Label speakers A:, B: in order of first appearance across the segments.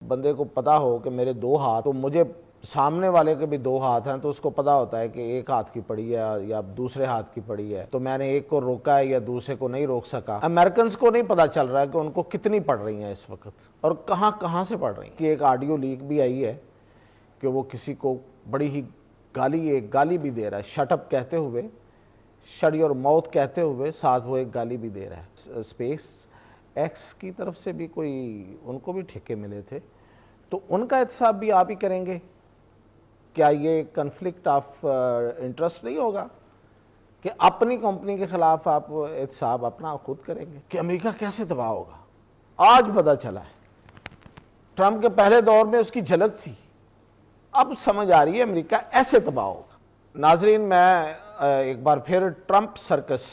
A: بندے کو پتا ہو کہ میرے دو ہاتھ، تو مجھے سامنے والے کے بھی دو ہاتھ ہیں تو اس کو پتا ہوتا ہے کہ ایک ہاتھ کی پڑی ہے یا دوسرے ہاتھ کی پڑی ہے، تو میں نے ایک کو روکا ہے یا دوسرے کو نہیں روک سکا۔ امریکنز کو نہیں پتا چل رہا ہے کہ ان کو کتنی پڑ رہی ہیں اس وقت اور کہاں سے پڑ رہی ہیں۔ کہ ایک آڈیو لیک بھی آئی ہے کہ وہ کسی کو بڑی ہی گالی بھی دے رہا ہے، شٹ اپ کہتے ہوئے، شٹ یور ماؤتھ کہتے ہوئے، ساتھ وہ ایک گالی بھی دے رہا ہے۔ اسپیس ایکس کی طرف سے بھی کوئی ان کو بھی ٹھیکے ملے تھے، تو ان کا احتساب بھی آپ ہی کریں گے؟ کیا یہ کنفلکٹ آف انٹرسٹ نہیں ہوگا کہ اپنی کمپنی کے خلاف آپ احتساب اپنا خود کریں گے؟ کہ امریکہ کیسے تباہ ہوگا آج پتہ چلا ہے۔ ٹرمپ کے پہلے دور میں اس کی جھلک تھی، اب سمجھ آ رہی ہے امریکہ ایسے تباہ ہوگا۔ ناظرین، میں ایک بار پھر ٹرمپ سرکس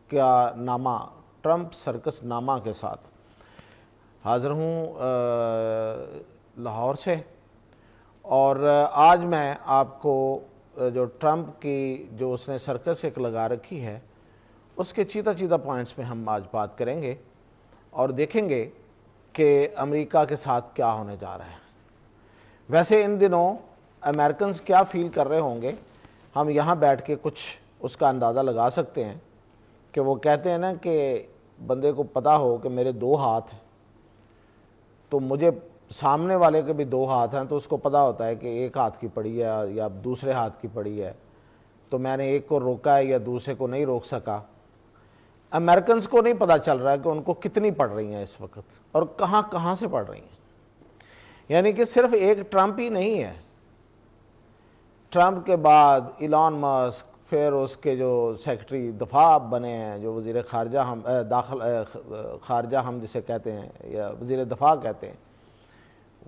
A: کا نامہ، ٹرمپ سرکس نامہ کے ساتھ حاضر ہوں لاہور سے، اور آج میں آپ کو جو ٹرمپ کی جو اس نے سرکس ایک لگا رکھی ہے اس کے چیدہ پوائنٹس میں ہم آج بات کریں گے اور دیکھیں گے کہ امریکہ کے ساتھ کیا ہونے جا رہا ہے۔ ویسے ان دنوں امریکنز کیا فیل کر رہے ہوں گے، ہم یہاں بیٹھ کے کچھ اس کا اندازہ لگا سکتے ہیں کہ وہ کہتے ہیں نا کہ بندے کو پتا ہو کہ میرے دو ہاتھ ہیں تو مجھے سامنے والے کے بھی دو ہاتھ ہیں تو اس کو پتا ہوتا ہے کہ ایک ہاتھ کی پڑی ہے یا دوسرے ہاتھ کی پڑی ہے، تو میں نے ایک کو روکا ہے یا دوسرے کو نہیں روک سکا۔ امریکنز کو نہیں پتا چل رہا ہے کہ ان کو کتنی پڑ رہی ہیں اس وقت اور کہاں سے پڑ رہی ہیں۔ یعنی کہ صرف ایک ٹرمپ ہی نہیں ہے، ٹرمپ کے بعد ایلان ماسک، پھر اس کے جو سیکرٹری دفاع بنے ہیں، جو وزیر خارجہ خارجہ ہم جسے کہتے ہیں یا وزیر دفاع کہتے ہیں،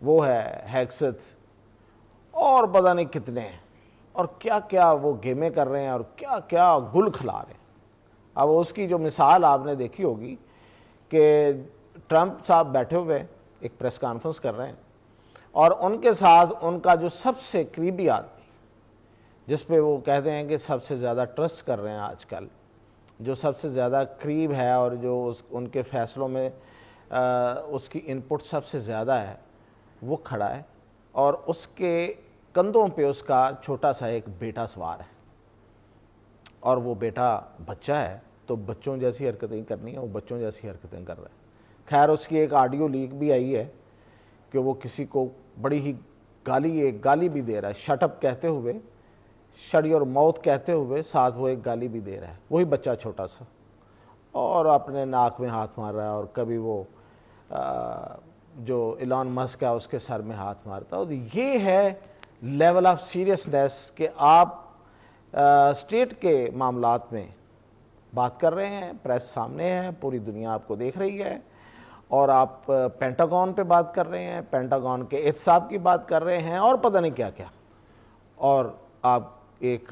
A: وہ ہے ہیکسٹ، اور پتہ نہیں کتنے ہیں، اور کیا وہ گیمیں کر رہے ہیں اور کیا گل کھلا رہے ہیں۔ اب اس کی جو مثال آپ نے دیکھی ہوگی کہ ٹرمپ صاحب بیٹھے ہوئے ایک پریس کانفرنس کر رہے ہیں اور ان کے ساتھ ان کا جو سب سے قریبی آدمی، جس پہ وہ کہتے ہیں کہ سب سے زیادہ ٹرسٹ کر رہے ہیں آج کل، جو سب سے زیادہ قریب ہے اور جو ان کے فیصلوں میں اس کی انپٹ سب سے زیادہ ہے، وہ کھڑا ہے اور اس کے کندھوں پہ اس کا چھوٹا سا ایک بیٹا سوار ہے، اور وہ بیٹا بچہ ہے تو بچوں جیسی حرکتیں کرنی ہیں، وہ بچوں جیسی حرکتیں کر رہا ہے۔ خیر، اس کی ایک آڈیو لیک بھی آئی ہے کہ وہ کسی کو بڑی ہی گالی بھی دے رہا ہے، شٹ اپ کہتے ہوئے، شٹ یور ماؤتھ کہتے ہوئے، ساتھ وہ ایک گالی بھی دے رہا ہے، وہی بچہ چھوٹا سا، اور اپنے ناک میں ہاتھ مار رہا ہے، اور کبھی وہ جو ایلان مسک ہے اس کے سر میں ہاتھ مارتا ہے۔ اور یہ ہے لیول آف سیریسنیس کہ آپ اسٹیٹ کے معاملات میں بات کر رہے ہیں، پریس سامنے ہے، پوری دنیا آپ کو دیکھ رہی ہے، اور آپ پینٹاگون پہ بات کر رہے ہیں، پینٹاگون کے احتساب کی بات کر رہے ہیں، اور پتہ نہیں کیا، اور آپ ایک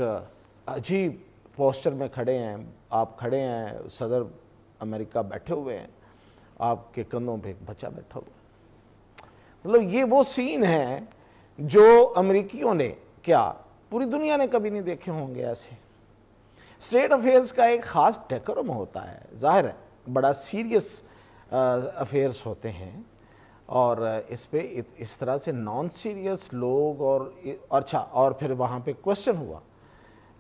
A: عجیب پوسچر میں کھڑے ہیں، آپ کھڑے ہیں، صدر امریکہ بیٹھے ہوئے ہیں، آپ کے کندھوں پہ ایک بچہ بیٹھا ہوا ہے۔ مطلب یہ وہ سین ہے جو امریکیوں نے، کیا پوری دنیا نے کبھی نہیں دیکھے ہوں گے ایسے۔ اسٹیٹ افیئرز کا ایک خاص ڈیکورم ہوتا ہے، ظاہر ہے بڑا سیریس افیئرز ہوتے ہیں، اور اس پہ اس طرح سے نان سیریس لوگ، اور پھر وہاں پہ کوسچن ہوا،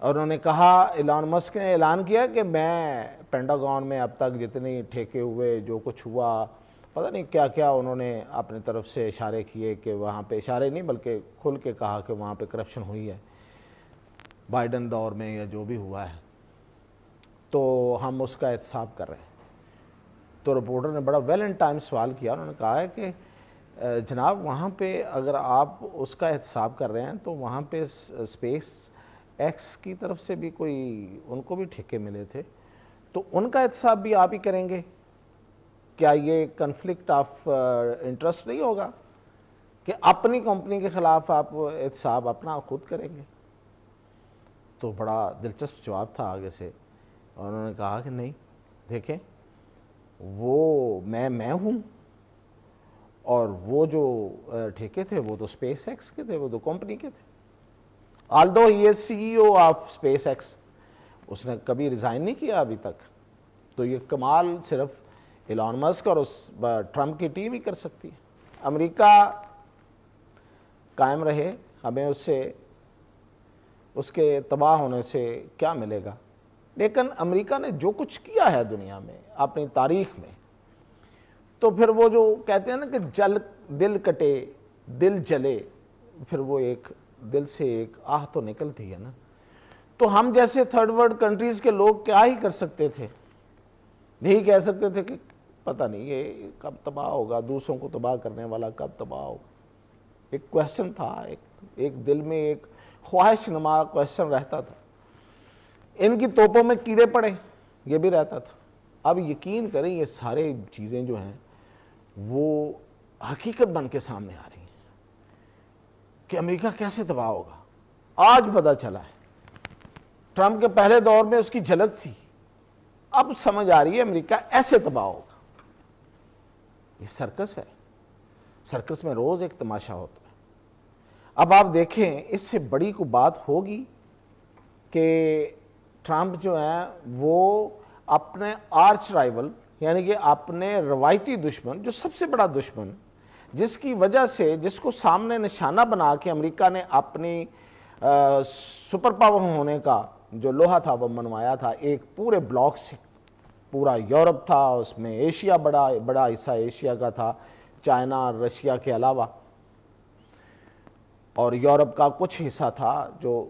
A: اور انہوں نے کہا، ایلان مسک نے اعلان کیا کہ میں پینٹاگون میں اب تک جتنی ٹھیکے ہوئے، جو کچھ ہوا، پتہ نہیں کیا انہوں نے اپنے طرف سے اشارے کیے کہ وہاں پہ، اشارے نہیں بلکہ کھل کے کہا کہ وہاں پہ کرپشن ہوئی ہے بائیڈن دور میں یا جو بھی ہوا ہے، تو ہم اس کا احتساب کر رہے ہیں۔ تو رپورٹر نے بڑا ویل ان ٹائم سوال کیا، انہوں نے کہا ہے کہ جناب وہاں پہ اگر آپ اس کا احتساب کر رہے ہیں تو وہاں پہ اسپیس ایکس کی طرف سے بھی کوئی ان کو بھی ٹھیکے ملے تھے، تو ان کا احتساب بھی آپ ہی کریں گے؟ کیا یہ کنفلکٹ آف انٹرسٹ نہیں ہوگا کہ اپنی کمپنی کے خلاف آپ احتساب اپنا خود کریں گے؟ تو بڑا دلچسپ جواب تھا آگے سے، اور انہوں نے کہا کہ نہیں، دیکھیں وہ میں ہوں، اور وہ جو ٹھیکے تھے وہ تو اسپیس ایکس کے تھے، وہ تو کمپنی کے تھے۔ Although he is C E O of SpaceX, اس نے کبھی ریزائن نہیں کیا ابھی تک، تو یہ کمال صرف ایلان مسک اور اس ٹرمپ کی ٹیم ہی کر سکتی ہے۔ امریکہ قائم رہے، ہمیں اس کے تباہ ہونے سے کیا ملے گا؟ لیکن امریکہ نے جو کچھ کیا ہے دنیا میں اپنی تاریخ میں، تو پھر وہ جو کہتے ہیں نا کہ دل کٹے دل جلے، پھر وہ ایک دل سے ایک آہ تو نکلتی ہے نا. تو ہم جیسے تھرڈ ورلڈ کنٹریز کے لوگ کیا ہی کر سکتے تھے؟ یہی کہہ سکتے تھے کہ پتہ نہیں یہ کب تباہ ہوگا، دوسروں کو تباہ کرنے والا کب تباہ ہوگا. ایک کویسچن تھا، ایک دل میں ایک خواہش نما کویسچن رہتا تھا. ان کی توپوں میں کیڑے پڑے، یہ بھی رہتا تھا. اب یقین کریں یہ سارے چیزیں جو ہیں وہ حقیقت بن کے سامنے آ رہی ہیں کہ امریکہ کیسے تباہ ہوگا. آج پتہ چلا ہے، ٹرمپ کے پہلے دور میں اس کی جھلک تھی، اب سمجھ آ رہی ہے امریکہ ایسے تباہ ہوگا. یہ سرکس ہے، سرکس میں روز ایک تماشا ہوتا ہے. اب آپ دیکھیں اس سے بڑی کوئی بات ہوگی کہ ٹرمپ جو ہے وہ اپنے آرچ رائیول، یعنی کہ اپنے روایتی دشمن، جو سب سے بڑا دشمن، جس کی وجہ سے، جس کو سامنے نشانہ بنا کے امریکہ نے اپنی سپر پاور ہونے کا جو لوہا تھا وہ منوایا تھا ایک پورے بلاک سے. پورا یورپ تھا، اس میں ایشیا بڑا حصہ ایشیا کا تھا، چائنا اور رشیا کے علاوہ، اور یورپ کا کچھ حصہ تھا جو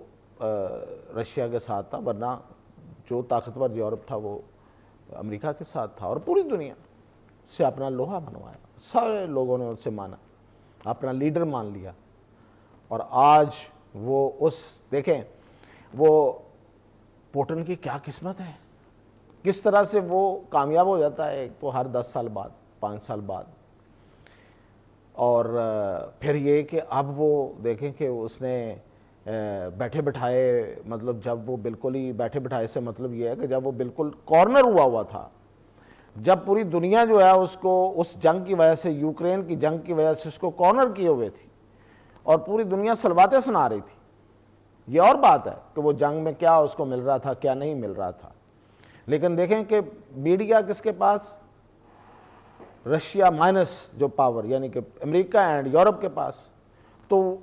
A: رشیا کے ساتھ تھا، ورنہ جو طاقتور یورپ تھا وہ امریکہ کے ساتھ تھا. اور پوری دنیا سے اپنا لوہا منوایا، سارے لوگوں نے اس سے مانا، اپنا لیڈر مان لیا. اور آج وہ دیکھیں وہ پوٹن کی کیا قسمت ہے، کس طرح سے وہ کامیاب ہو جاتا ہے، تو ہر 10 سال بعد 5 سال بعد. اور پھر یہ کہ اب وہ دیکھیں کہ اس نے بیٹھے بٹھائے، مطلب جب وہ بالکل ہی بیٹھے بٹھائے سے مطلب یہ ہے کہ جب وہ بالکل کارنر ہوا تھا، جب پوری دنیا جو ہے اس کو اس جنگ کی وجہ سے، یوکرین کی جنگ کی وجہ سے اس کو کارنر کیے ہوئے تھی اور پوری دنیا سلواتیں سنا رہی تھی. یہ اور بات ہے کہ وہ جنگ میں کیا اس کو مل رہا تھا، کیا نہیں مل رہا تھا. لیکن دیکھیں کہ میڈیا کس کے پاس؟ رشیا مائنس جو پاور، یعنی کہ امریکہ اینڈ یورپ کے پاس. تو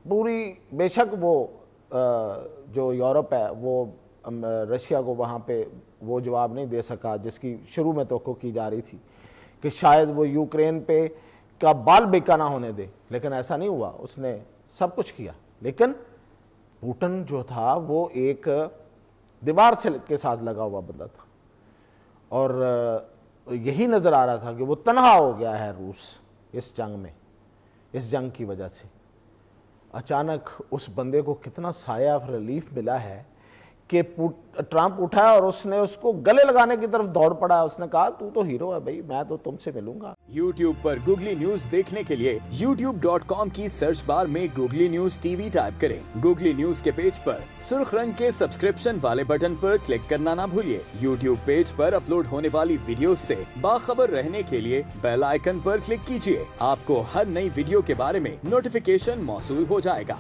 A: پوری، بے شک وہ جو یورپ ہے وہ رشیا کو وہاں پہ وہ جواب نہیں دے سکا جس کی شروع میں توقع کی جا رہی تھی کہ شاید وہ یوکرین پہ کا بال بیکا نہ ہونے دے. لیکن ایسا نہیں ہوا، اس نے سب کچھ کیا. لیکن پوٹن جو تھا وہ ایک دیوار کے ساتھ لگا ہوا بندہ تھا، اور یہی نظر آ رہا تھا کہ وہ تنہا ہو گیا ہے روس اس جنگ میں. اس جنگ کی وجہ سے اچانک اس بندے کو کتنا سایہ آف ریلیف ملا ہے کہ ٹرمپ اٹھا اور اس نے اس کو گلے لگانے کی طرف دوڑ پڑا. اس نے کہا تو ہیرو ہے بھائی، میں تو تم سے ملوں گا.
B: YouTube پر گوگلی نیوز دیکھنے کے لیے youtube.com کی سرچ بار میں googly news T V type کریں. گوگلی نیوز کے پیج پر سرخ رنگ کے سبسکرپشن والے بٹن پر کلک کرنا نہ بھولیے. YouTube پیج پر اپلوڈ ہونے والی ویڈیوز سے باخبر رہنے کے لیے بیل آئیکن پر کلک کیجیے. آپ کو ہر نئی ویڈیو کے بارے میں نوٹیفیکیشن موصول ہو جائے گا.